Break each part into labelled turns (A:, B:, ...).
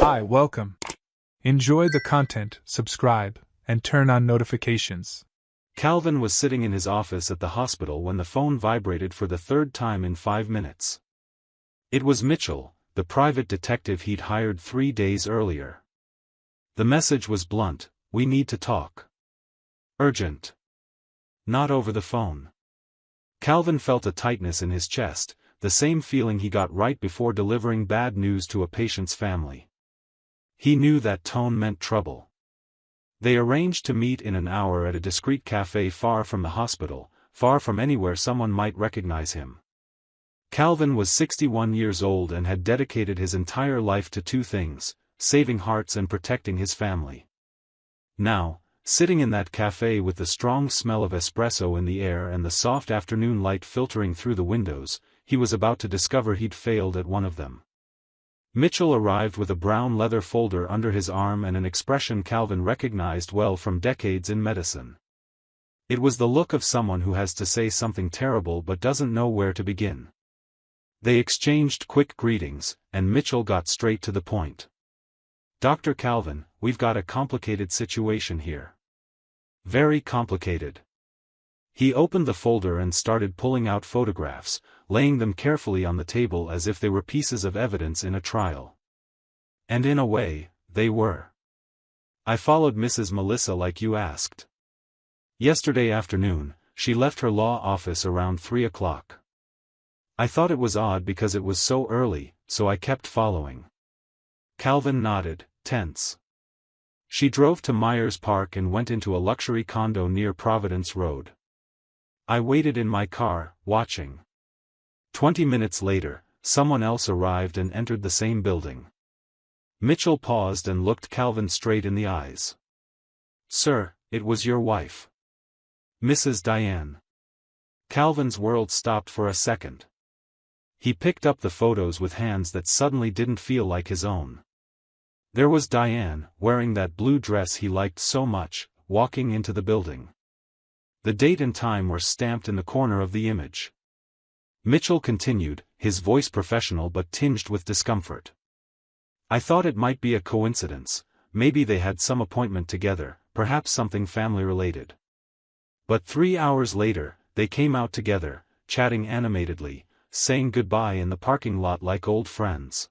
A: Hi, welcome. Enjoy the content, subscribe, and turn on notifications.
B: Calvin was sitting in his office at the hospital when the phone vibrated for the third time in 5 minutes. It was Mitchell, the private detective he'd hired 3 days earlier. The message was blunt: "We need to talk. Urgent. Not over the phone." Calvin felt a tightness in his chest, the same feeling he got right before delivering bad news to a patient's family. He knew that tone meant trouble. They arranged to meet in an hour at a discreet cafe far from the hospital, far from anywhere someone might recognize him. Calvin was 61 years old and had dedicated his entire life to two things: saving hearts and protecting his family. Now, sitting in that cafe with the strong smell of espresso in the air and the soft afternoon light filtering through the windows, he was about to discover he'd failed at one of them. Mitchell arrived with a brown leather folder under his arm and an expression Calvin recognized well from decades in medicine. It was the look of someone who has to say something terrible but doesn't know where to begin. They exchanged quick greetings, and Mitchell got straight to the point. "Dr. Calvin, we've got a complicated situation here." "Very complicated." He opened the folder and started pulling out photographs, laying them carefully on the table as if they were pieces of evidence in a trial. And in a way, they were. "I followed Mrs. Melissa like you asked. Yesterday afternoon, she left her law office around 3 o'clock. I thought it was odd because it was so early, so I kept following." Calvin nodded, tense. "She drove to Myers Park and went into a luxury condo near Providence Road. I waited in my car, watching. 20 minutes later, someone else arrived and entered the same building." Mitchell paused and looked Calvin straight in the eyes. "Sir, it was your wife. Mrs. Diane." Calvin's world stopped for a second. He picked up the photos with hands that suddenly didn't feel like his own. There was Diane, wearing that blue dress he liked so much, walking into the building. The date and time were stamped in the corner of the image. Mitchell continued, his voice professional but tinged with discomfort. "I thought it might be a coincidence, maybe they had some appointment together, perhaps something family-related. But 3 hours later, they came out together, chatting animatedly, saying goodbye in the parking lot like old friends."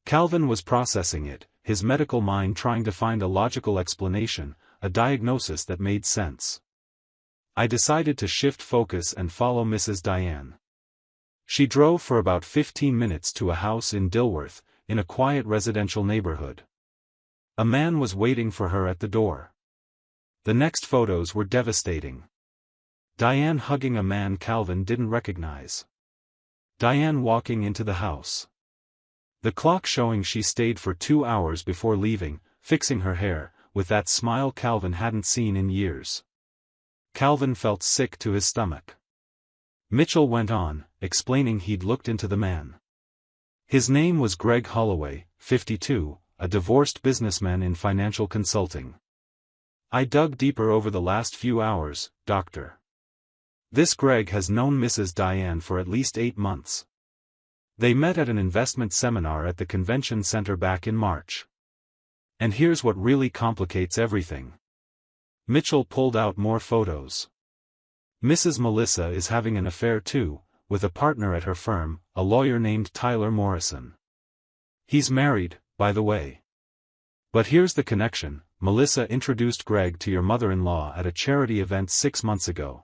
B: Calvin was processing it, his medical mind trying to find a logical explanation, a diagnosis that made sense. "I decided to shift focus and follow Mrs. Diane. She drove for about 15 minutes to a house in Dilworth, in a quiet residential neighborhood. A man was waiting for her at the door. The next photos were devastating. Diane hugging a man Calvin didn't recognize. Diane walking into the house. The clock showing she stayed for 2 hours before leaving, fixing her hair, with that smile Calvin hadn't seen in years. Calvin felt sick to his stomach. Mitchell went on, explaining he'd looked into the man. His name was Greg Holloway, 52, a divorced businessman in financial consulting. "I dug deeper over the last few hours, Doctor. This Greg has known Mrs. Diane for at least 8 months. They met at an investment seminar at the convention center back in March. And here's what really complicates everything." Mitchell pulled out more photos. "Mrs. Melissa is having an affair too, with a partner at her firm, a lawyer named Tyler Morrison. He's married, by the way. But here's the connection: Melissa introduced Greg to your mother-in-law at a charity event 6 months ago.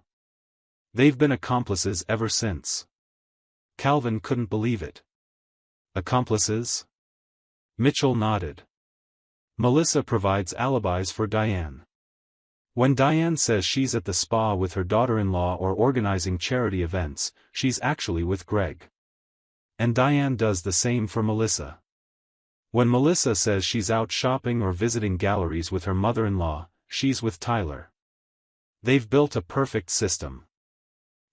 B: They've been accomplices ever since." Calvin couldn't believe it. "Accomplices?" Mitchell nodded. "Melissa provides alibis for Diane. When Diane says she's at the spa with her daughter-in-law or organizing charity events, she's actually with Greg. And Diane does the same for Melissa. When Melissa says she's out shopping or visiting galleries with her mother-in-law, she's with Tyler. They've built a perfect system.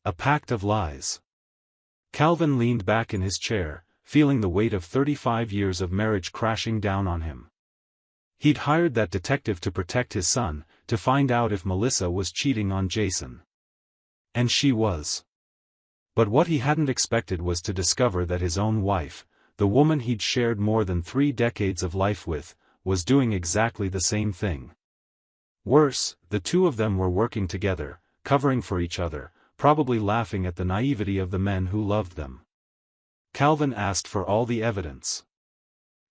B: A pact of lies." Calvin leaned back in his chair, feeling the weight of 35 years of marriage crashing down on him. He'd hired that detective to protect his son, to find out if Melissa was cheating on Jason. And she was. But what he hadn't expected was to discover that his own wife, the woman he'd shared more than 3 decades of life with, was doing exactly the same thing. Worse, the two of them were working together, covering for each other, probably laughing at the naivety of the men who loved them. Calvin asked for all the evidence.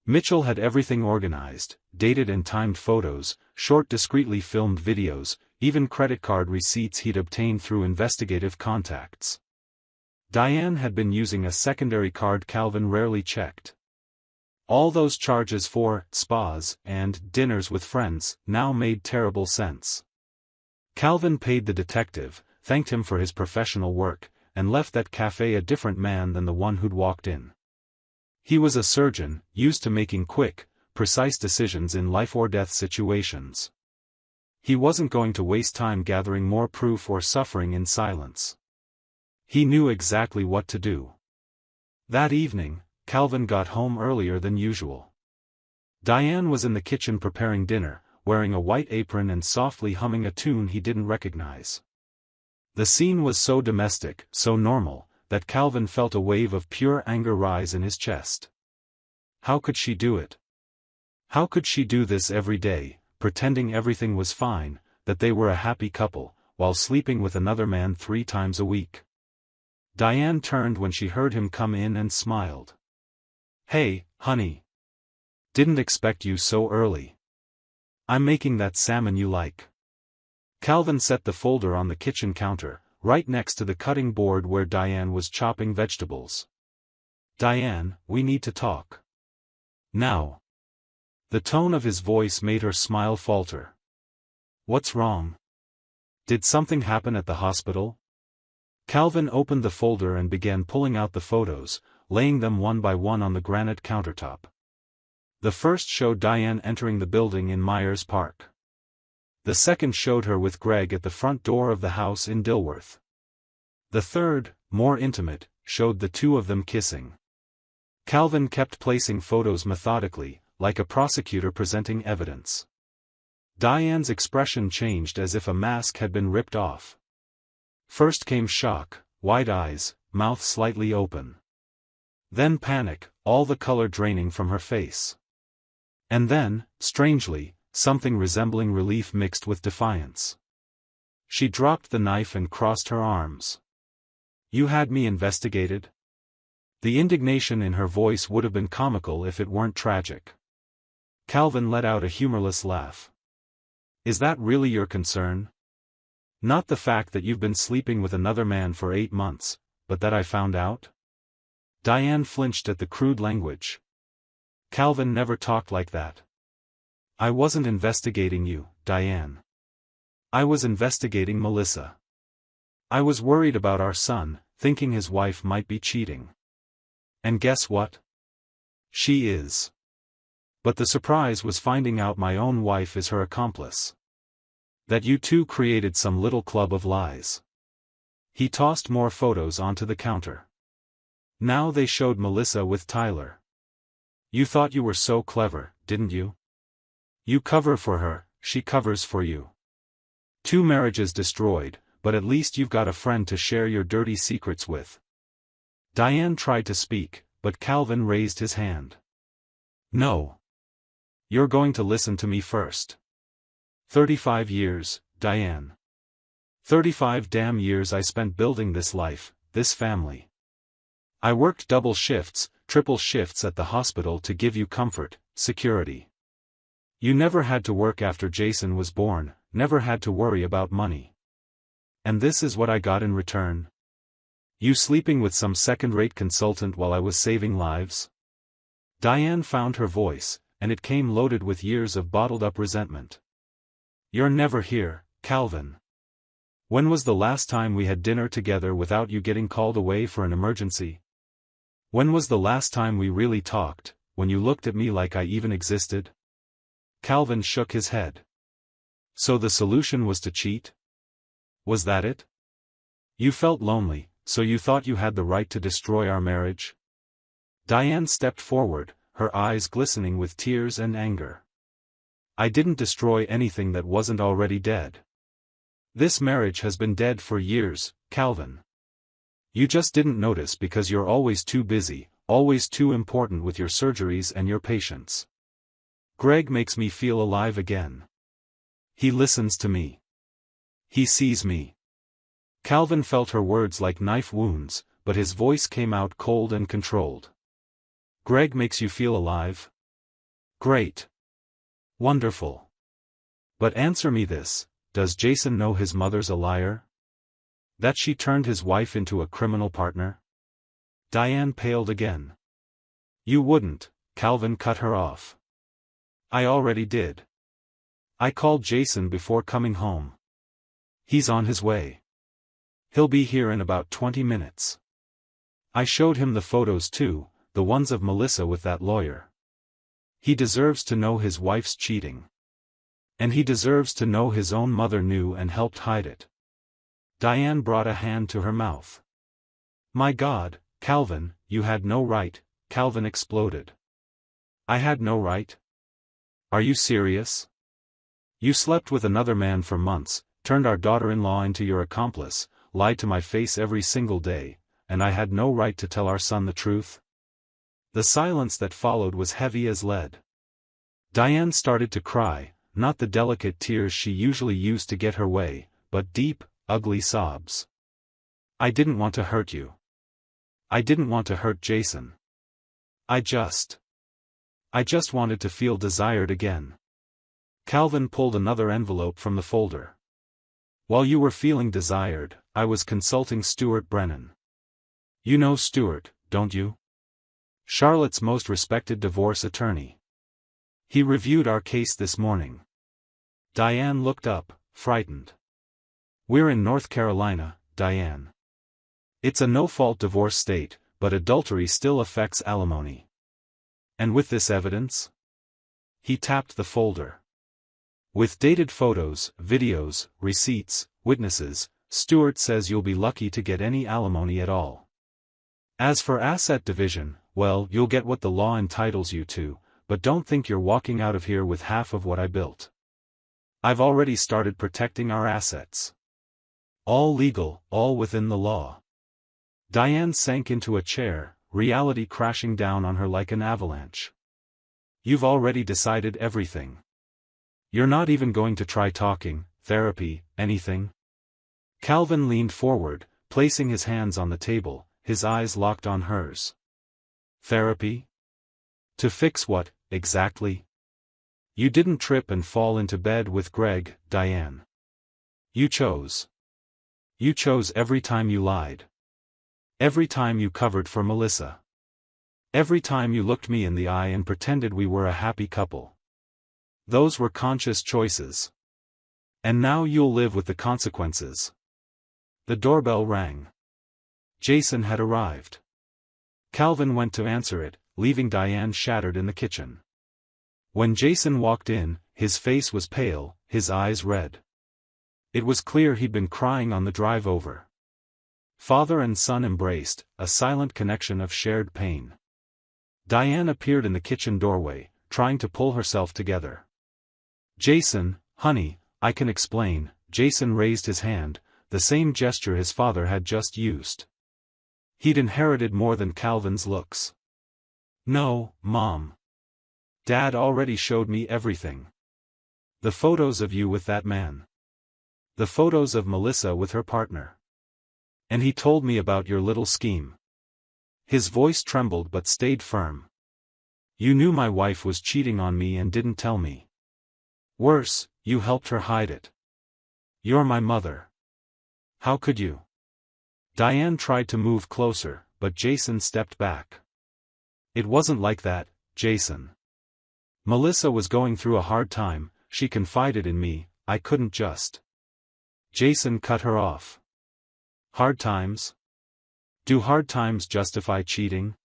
B: Mitchell had everything organized: dated and timed photos, short discreetly filmed videos, even credit card receipts he'd obtained through investigative contacts. Diane had been using a secondary card Calvin rarely checked. All those charges for spas and dinners with friends now made terrible sense. Calvin paid the detective, thanked him for his professional work, and left that cafe a different man than the one who'd walked in. He was a surgeon, used to making quick, precise decisions in life-or-death situations. He wasn't going to waste time gathering more proof or suffering in silence. He knew exactly what to do. That evening, Calvin got home earlier than usual. Diane was in the kitchen preparing dinner, wearing a white apron and softly humming a tune he didn't recognize. The scene was so domestic, so normal, that Calvin felt a wave of pure anger rise in his chest. How could she do it? How could she do this every day, pretending everything was fine, that they were a happy couple, while sleeping with another man 3 times a week? Diane turned when she heard him come in and smiled. "Hey, honey. Didn't expect you so early. I'm making that salmon you like." Calvin set the folder on the kitchen counter, right next to the cutting board where Diane was chopping vegetables. "Diane, we need to talk. Now." The tone of his voice made her smile falter. "What's wrong? Did something happen at the hospital?" Calvin opened the folder and began pulling out the photos, laying them one by one on the granite countertop. The first showed Diane entering the building in Myers Park. The second showed her with Greg at the front door of the house in Dilworth. The third, more intimate, showed the two of them kissing. Calvin kept placing photos methodically, like a prosecutor presenting evidence. Diane's expression changed as if a mask had been ripped off. First came shock, wide eyes, mouth slightly open. Then panic, all the color draining from her face. And then, strangely, something resembling relief mixed with defiance. She dropped the knife and crossed her arms. "You had me investigated?" The indignation in her voice would have been comical if it weren't tragic. Calvin let out a humorless laugh. "Is that really your concern? Not the fact that you've been sleeping with another man for 8 months, but that I found out?" Diane flinched at the crude language. Calvin never talked like that. "I wasn't investigating you, Diane. I was investigating Melissa. I was worried about our son, thinking his wife might be cheating. And guess what? She is. But the surprise was finding out my own wife is her accomplice. That you two created some little club of lies." He tossed more photos onto the counter. Now they showed Melissa with Tyler. "You thought you were so clever, didn't you? You cover for her, she covers for you. 2 marriages destroyed, but at least you've got a friend to share your dirty secrets with." Diane tried to speak, but Calvin raised his hand. "No. You're going to listen to me first. 35 years, Diane. 35 damn years I spent building this life, this family. I worked double shifts, triple shifts at the hospital to give you comfort, security. You never had to work after Jason was born, never had to worry about money. And this is what I got in return? You sleeping with some second-rate consultant while I was saving lives?" Diane found her voice, and it came loaded with years of bottled-up resentment. "You're never here, Calvin. When was the last time we had dinner together without you getting called away for an emergency? When was the last time we really talked, when you looked at me like I even existed?" Calvin shook his head. "So the solution was to cheat? Was that it? You felt lonely, so you thought you had the right to destroy our marriage?" Diane stepped forward, her eyes glistening with tears and anger. "I didn't destroy anything that wasn't already dead. This marriage has been dead for years, Calvin. You just didn't notice because you're always too busy, always too important with your surgeries and your patients. Greg makes me feel alive again. He listens to me. He sees me. Calvin felt her words like knife wounds, but his voice came out cold and controlled. Greg makes you feel alive? Great. Wonderful. But answer me this, does Jason know his mother's a liar? That she turned his wife into a criminal partner? Diane paled again. You wouldn't, Calvin cut her off. I already did. I called Jason before coming home. He's on his way. He'll be here in about 20 minutes. I showed him the photos too, the ones of Melissa with that lawyer. He deserves to know his wife's cheating. And he deserves to know his own mother knew and helped hide it. Diane brought a hand to her mouth. My God, Calvin, you had no right, Calvin exploded. I had no right? Are you serious? You slept with another man for months, turned our daughter-in-law into your accomplice, lied to my face every single day, and I had no right to tell our son the truth? The silence that followed was heavy as lead. Diane started to cry, not the delicate tears she usually used to get her way, but deep, ugly sobs. I didn't want to hurt you. I didn't want to hurt Jason. I just wanted to feel desired again. Calvin pulled another envelope from the folder. While you were feeling desired, I was consulting Stuart Brennan. You know Stuart, don't you? Charlotte's most respected divorce attorney. He reviewed our case this morning. Diane looked up, frightened. We're in North Carolina, Diane. It's a no-fault divorce state, but adultery still affects alimony. And with this evidence? He tapped the folder. With dated photos, videos, receipts, witnesses, Stuart says you'll be lucky to get any alimony at all. As for asset division, well, you'll get what the law entitles you to, but don't think you're walking out of here with half of what I built. I've already started protecting our assets. All legal, all within the law. Diane sank into a chair, reality crashing down on her like an avalanche. You've already decided everything. You're not even going to try talking, therapy, anything? Calvin leaned forward, placing his hands on the table, his eyes locked on hers. Therapy? To fix what, exactly? You didn't trip and fall into bed with Greg, Diane. You chose. You chose every time you lied. Every time you covered for Melissa. Every time you looked me in the eye and pretended we were a happy couple. Those were conscious choices. And now you'll live with the consequences. The doorbell rang. Jason had arrived. Calvin went to answer it, leaving Diane shattered in the kitchen. When Jason walked in, his face was pale, his eyes red. It was clear he'd been crying on the drive over. Father and son embraced, a silent connection of shared pain. Diane appeared in the kitchen doorway, trying to pull herself together. Jason, honey, I can explain. Jason raised his hand, the same gesture his father had just used. He'd inherited more than Calvin's looks. No, Mom. Dad already showed me everything. The photos of you with that man. The photos of Melissa with her partner. And he told me about your little scheme. His voice trembled but stayed firm. You knew my wife was cheating on me and didn't tell me. Worse, you helped her hide it. You're my mother. How could you? Diane tried to move closer, but Jason stepped back. It wasn't like that, Jason. Melissa was going through a hard time, she confided in me, I couldn't just. Jason cut her off. Hard times? Do hard times justify cheating?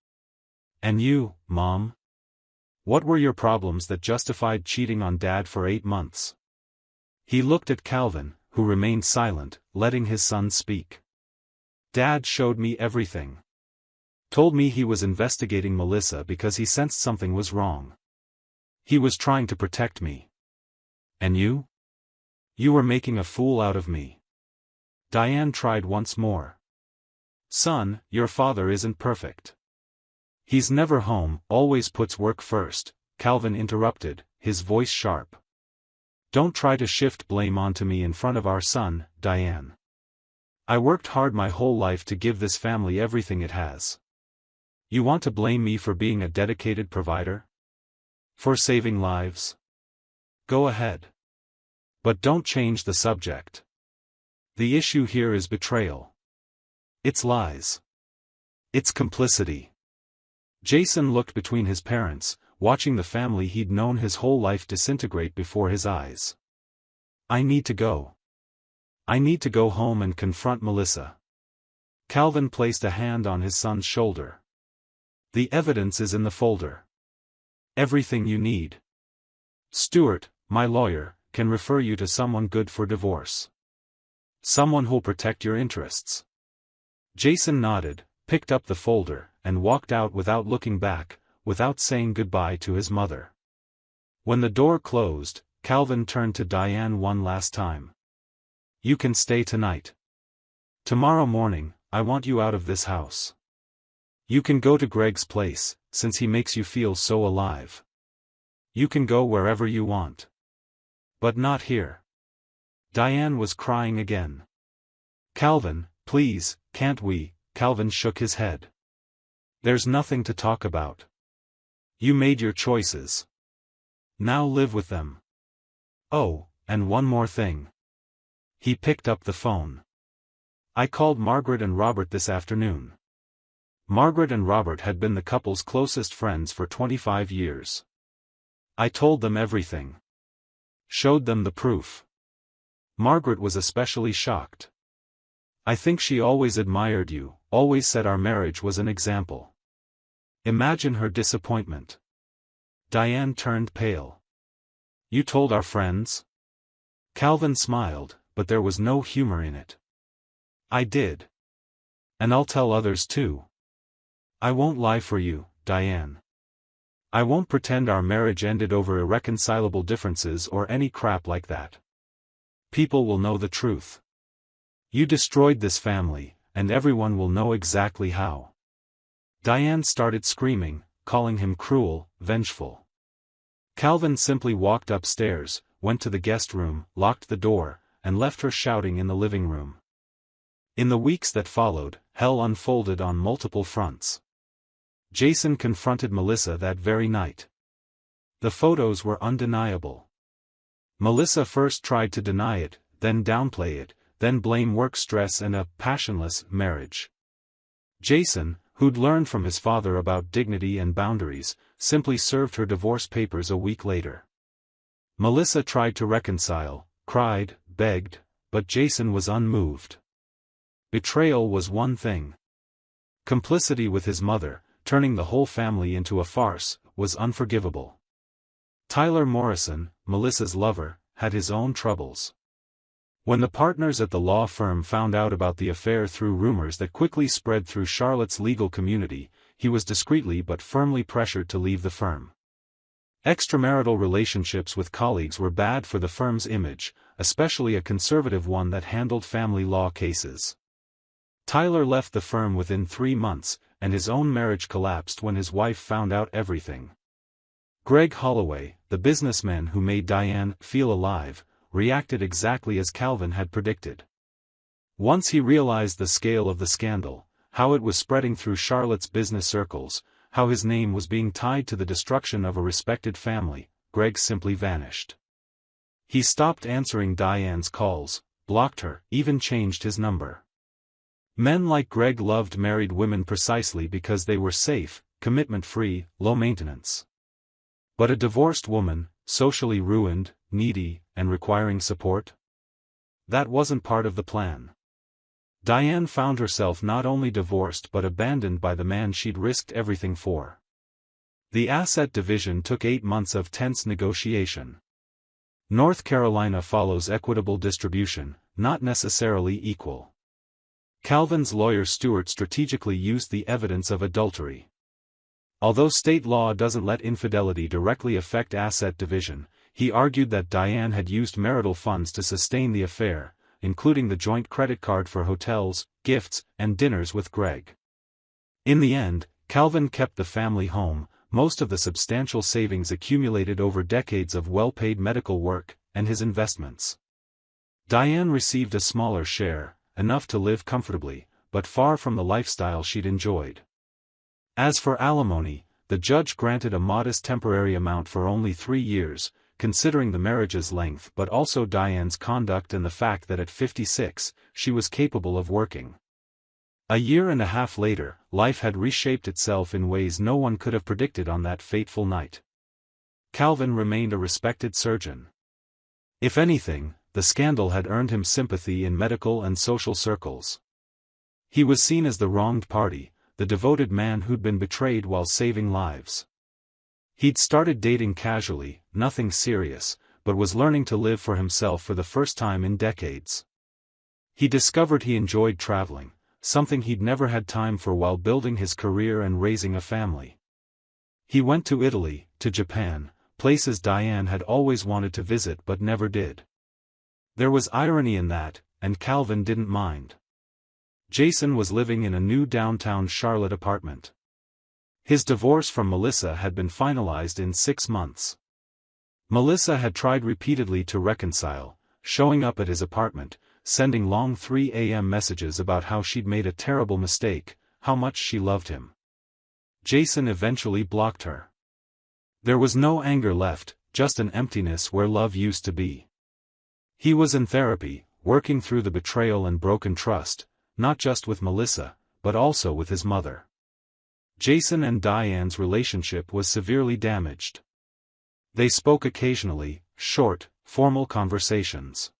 B: And you, Mom? What were your problems that justified cheating on Dad for 8 months? He looked at Calvin, who remained silent, letting his son speak. Dad showed me everything. Told me he was investigating Melissa because he sensed something was wrong. He was trying to protect me. And you? You were making a fool out of me. Diane tried once more. Son, your father isn't perfect. He's never home, always puts work first, Calvin interrupted, his voice sharp. Don't try to shift blame onto me in front of our son, Diane. I worked hard my whole life to give this family everything it has. You want to blame me for being a dedicated provider? For saving lives? Go ahead. But don't change the subject. The issue here is betrayal. It's lies. It's complicity. Jason looked between his parents, watching the family he'd known his whole life disintegrate before his eyes. I need to go. I need to go home and confront Melissa. Calvin placed a hand on his son's shoulder. The evidence is in the folder. Everything you need. Stuart, my lawyer, can refer you to someone good for divorce. Someone who'll protect your interests. Jason nodded, picked up the folder, and walked out without looking back, without saying goodbye to his mother. When the door closed, Calvin turned to Diane one last time. You can stay tonight. Tomorrow morning, I want you out of this house. You can go to Greg's place, since he makes you feel so alive. You can go wherever you want. But not here. Diane was crying again. Calvin, please, can't we? Calvin shook his head. There's nothing to talk about. You made your choices. Now live with them. Oh, and one more thing. He picked up the phone. I called Margaret and Robert this afternoon. Margaret and Robert had been the couple's closest friends for 25 years. I told them everything. Showed them the proof. Margaret was especially shocked. I think she always admired you, always said our marriage was an example. Imagine her disappointment. Diane turned pale. You told our friends? Calvin smiled, but there was no humor in it. I did. And I'll tell others too. I won't lie for you, Diane. I won't pretend our marriage ended over irreconcilable differences or any crap like that. People will know the truth. You destroyed this family, and everyone will know exactly how. Diane started screaming, calling him cruel, vengeful. Calvin simply walked upstairs, went to the guest room, locked the door, and left her shouting in the living room. In the weeks that followed, hell unfolded on multiple fronts. Jason confronted Melissa that very night. The photos were undeniable. Melissa first tried to deny it, then downplay it, then blame work stress and a passionless marriage. Jason, who'd learned from his father about dignity and boundaries, simply served her divorce papers a week later. Melissa tried to reconcile, cried, begged, but Jason was unmoved. Betrayal was one thing. Complicity with his mother, turning the whole family into a farce, was unforgivable. Tyler Morrison, Melissa's lover, had his own troubles. When the partners at the law firm found out about the affair through rumors that quickly spread through Charlotte's legal community, he was discreetly but firmly pressured to leave the firm. Extramarital relationships with colleagues were bad for the firm's image, especially a conservative one that handled family law cases. Tyler left the firm within 3 months, and his own marriage collapsed when his wife found out everything. Greg Holloway, the businessman who made Diane feel alive, reacted exactly as Calvin had predicted. Once he realized the scale of the scandal, how it was spreading through Charlotte's business circles, how his name was being tied to the destruction of a respected family, Greg simply vanished. He stopped answering Diane's calls, blocked her, even changed his number. Men like Greg loved married women precisely because they were safe, commitment-free, low maintenance. But a divorced woman, socially ruined, needy, and requiring support? That wasn't part of the plan. Diane found herself not only divorced but abandoned by the man she'd risked everything for. The asset division took 8 months of tense negotiation. North Carolina follows equitable distribution, not necessarily equal. Calvin's lawyer Stuart strategically used the evidence of adultery. Although state law doesn't let infidelity directly affect asset division, he argued that Diane had used marital funds to sustain the affair, including the joint credit card for hotels, gifts, and dinners with Greg. In the end, Calvin kept the family home, most of the substantial savings accumulated over decades of well-paid medical work, and his investments. Diane received a smaller share, enough to live comfortably, but far from the lifestyle she'd enjoyed. As for alimony, the judge granted a modest temporary amount for only 3 years, considering the marriage's length but also Diane's conduct and the fact that at 56, she was capable of working. A year and a half later, life had reshaped itself in ways no one could have predicted on that fateful night. Calvin remained a respected surgeon. If anything, the scandal had earned him sympathy in medical and social circles. He was seen as the wronged party, the devoted man who'd been betrayed while saving lives. He'd started dating casually, nothing serious, but was learning to live for himself for the first time in decades. He discovered he enjoyed traveling, something he'd never had time for while building his career and raising a family. He went to Italy, to Japan, places Diane had always wanted to visit but never did. There was irony in that, and Calvin didn't mind. Jason was living in a new downtown Charlotte apartment. His divorce from Melissa had been finalized in 6 months. Melissa had tried repeatedly to reconcile, showing up at his apartment, sending long 3 a.m. messages about how she'd made a terrible mistake, how much she loved him. Jason eventually blocked her. There was no anger left, just an emptiness where love used to be. He was in therapy, working through the betrayal and broken trust, not just with Melissa, but also with his mother. Jason and Diane's relationship was severely damaged. They spoke occasionally, short, formal conversations.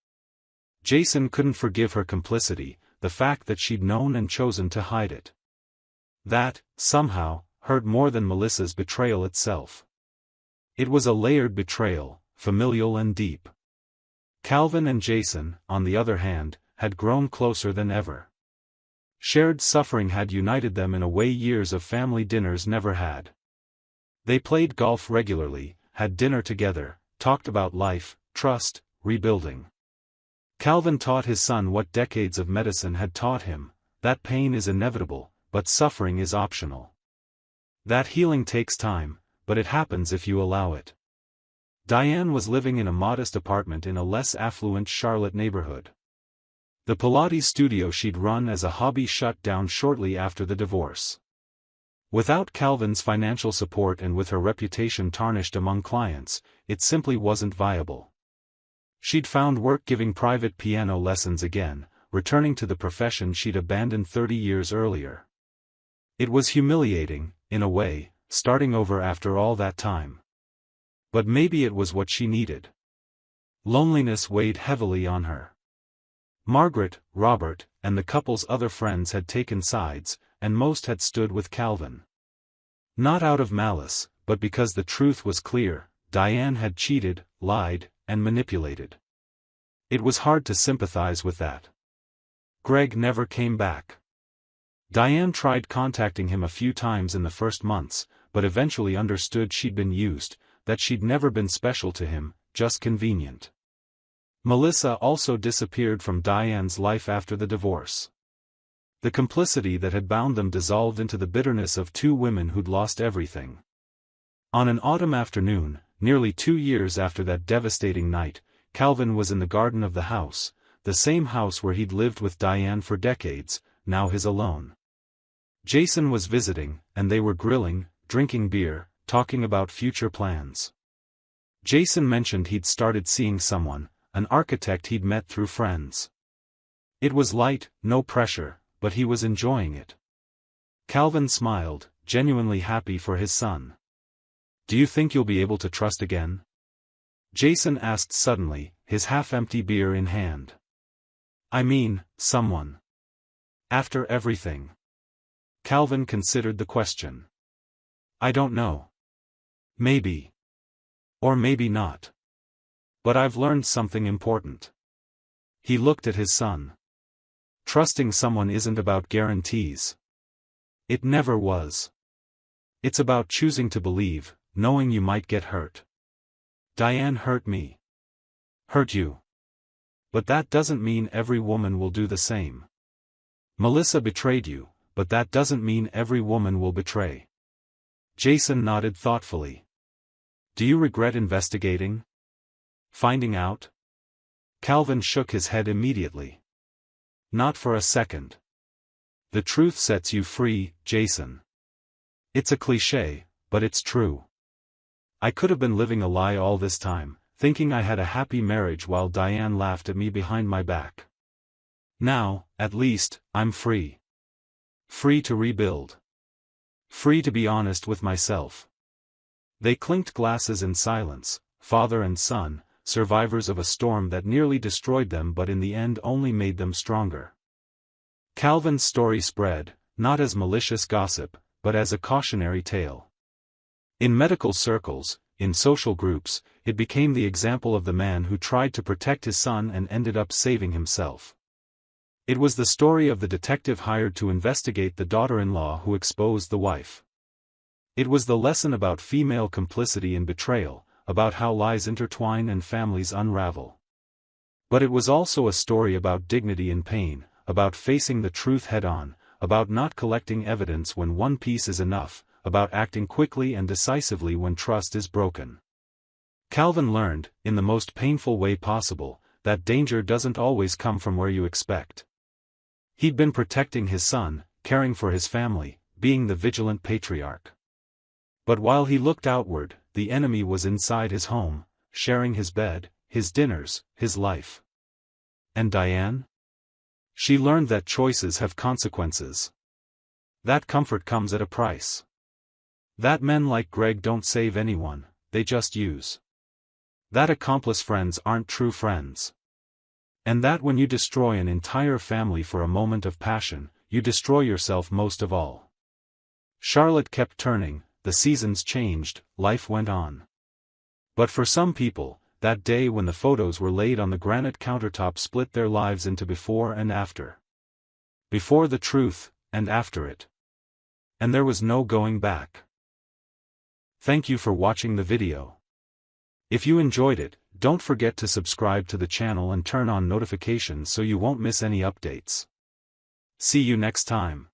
B: Jason couldn't forgive her complicity, the fact that she'd known and chosen to hide it. That, somehow, hurt more than Melissa's betrayal itself. It was a layered betrayal, familial and deep. Calvin and Jason, on the other hand, had grown closer than ever. Shared suffering had united them in a way years of family dinners never had. They played golf regularly, had dinner together, talked about life, trust, rebuilding. Calvin taught his son what decades of medicine had taught him, that pain is inevitable, but suffering is optional. That healing takes time, but it happens if you allow it. Diane was living in a modest apartment in a less affluent Charlotte neighborhood. The Pilates studio she'd run as a hobby shut down shortly after the divorce. Without Calvin's financial support and with her reputation tarnished among clients, it simply wasn't viable. She'd found work giving private piano lessons again, returning to the profession she'd abandoned 30 years earlier. It was humiliating, in a way, starting over after all that time. But maybe it was what she needed. Loneliness weighed heavily on her. Margaret, Robert, and the couple's other friends had taken sides, and most had stood with Calvin. Not out of malice, but because the truth was clear, Diane had cheated, lied, and manipulated. It was hard to sympathize with that. Greg never came back. Diane tried contacting him a few times in the first months, but eventually understood she'd been used, that she'd never been special to him, just convenient. Melissa also disappeared from Diane's life after the divorce. The complicity that had bound them dissolved into the bitterness of 2 women who'd lost everything. On an autumn afternoon, nearly 2 years after that devastating night, Calvin was in the garden of the house, the same house where he'd lived with Diane for decades, now his alone. Jason was visiting, and they were grilling, drinking beer, talking about future plans. Jason mentioned he'd started seeing someone, an architect he'd met through friends. It was light, no pressure, but he was enjoying it. Calvin smiled, genuinely happy for his son. "Do you think you'll be able to trust again?" Jason asked suddenly, his half-empty beer in hand. "I mean, someone. After everything." Calvin considered the question. "I don't know. Maybe. Or maybe not. But I've learned something important." He looked at his son. Trusting someone isn't about guarantees. It never was. It's about choosing to believe, knowing you might get hurt. Diane hurt me. Hurt you. But that doesn't mean every woman will do the same. Melissa betrayed you, but that doesn't mean every woman will betray. Jason nodded thoughtfully. Do you regret investigating? Finding out? Calvin shook his head immediately. Not for a second. The truth sets you free, Jason. It's a cliché, but it's true. I could have been living a lie all this time, thinking I had a happy marriage while Diane laughed at me behind my back. Now, at least, I'm free. Free to rebuild. Free to be honest with myself. They clinked glasses in silence, father and son, survivors of a storm that nearly destroyed them but in the end only made them stronger. Calvin's story spread, not as malicious gossip, but as a cautionary tale. In medical circles, in social groups, it became the example of the man who tried to protect his son and ended up saving himself. It was the story of the detective hired to investigate the daughter-in-law who exposed the wife. It was the lesson about female complicity in betrayal, about how lies intertwine and families unravel. But it was also a story about dignity in pain, about facing the truth head-on, about not collecting evidence when one piece is enough, about acting quickly and decisively when trust is broken. Calvin learned, in the most painful way possible, that danger doesn't always come from where you expect. He'd been protecting his son, caring for his family, being the vigilant patriarch. But while he looked outward, the enemy was inside his home, sharing his bed, his dinners, his life. And Diane? She learned that choices have consequences. That comfort comes at a price. That men like Greg don't save anyone, they just use. That accomplice friends aren't true friends. And that when you destroy an entire family for a moment of passion, you destroy yourself most of all. Charlotte kept turning, the seasons changed, life went on. But for some people, that day when the photos were laid on the granite countertop split their lives into before and after. Before the truth, and after it. And there was no going back. Thank you for watching the video. If you enjoyed it, don't forget to subscribe to the channel and turn on notifications so you won't miss any updates. See you next time.